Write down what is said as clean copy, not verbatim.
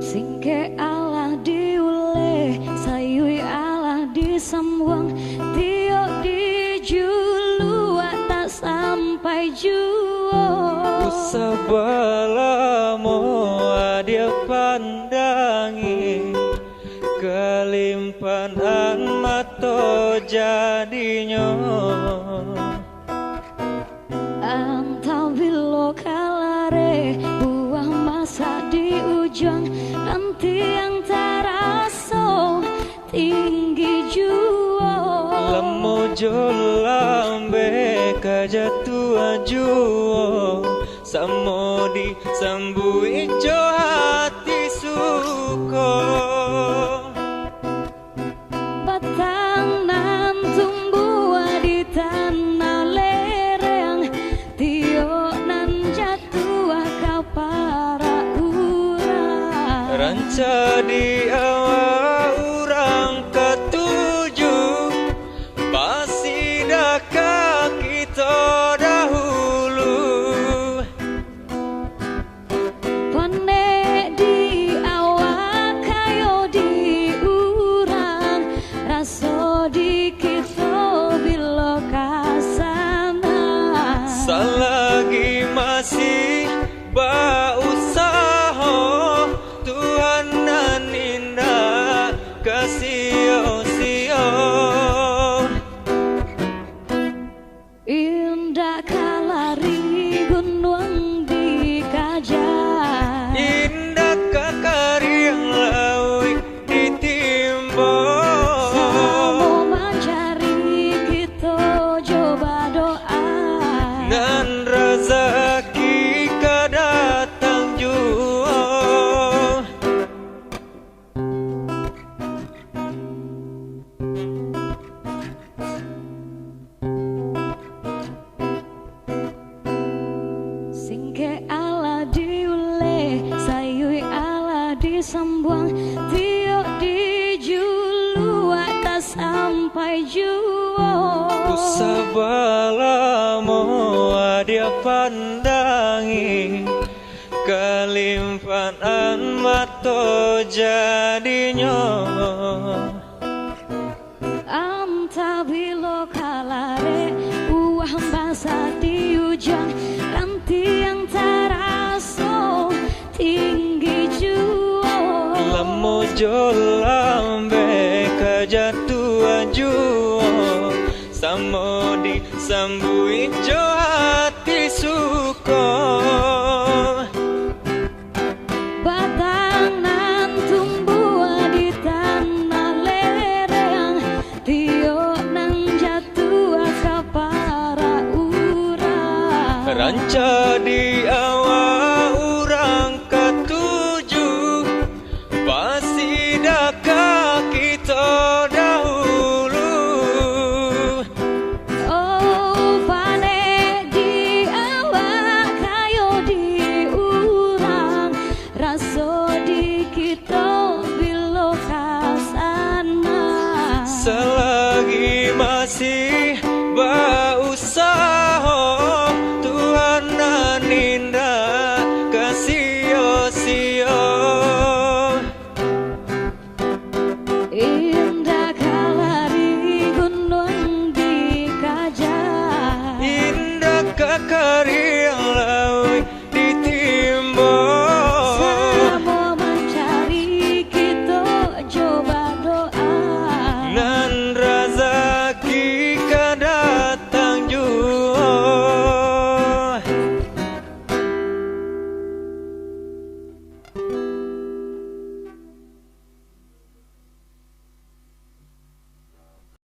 Singke Allah diule, sayui Allah disambuang, tio dijulu tak sampai juo. Usabalamu dia pandangi, kelimpahan mato jadinya. Antau bilo kalare, buah masa di ujung, nanti yang terasa tinggi juo. Lemu jolambe kajatuan juo, samo di sambu ijo hati suko. Batang nan tumbuh di tanah lereng, tio nan jatuh kau para urang. Ranca di awal urang ketujuh, pasti daka kita dahulu. Pane di awak kayo di urang, raso di kita bilo kasana. Selagi masih berusaha, Tuhan nan indah kasih-sia. Indah kalari gunung di Kajar, Indah kakari yang lawi ditimba. samo mencari kita coba doa. Dan rezeki kedatang jua. Singke Allah diule, sayui Allah disambuang, tio dijulu atas sampai juo. Usabalamu dia pandangi, kelimpahan mato jadinya. Anta bilo kalare, uah basa di ujung, nanti yang terasa tinggi juo. Lemu jolambe kejatuhan juo, samo di sambu ijo hati suko. Batang nan tumbuh di tanah lereng, tio nan jatuh ke para urang. Ranca di awal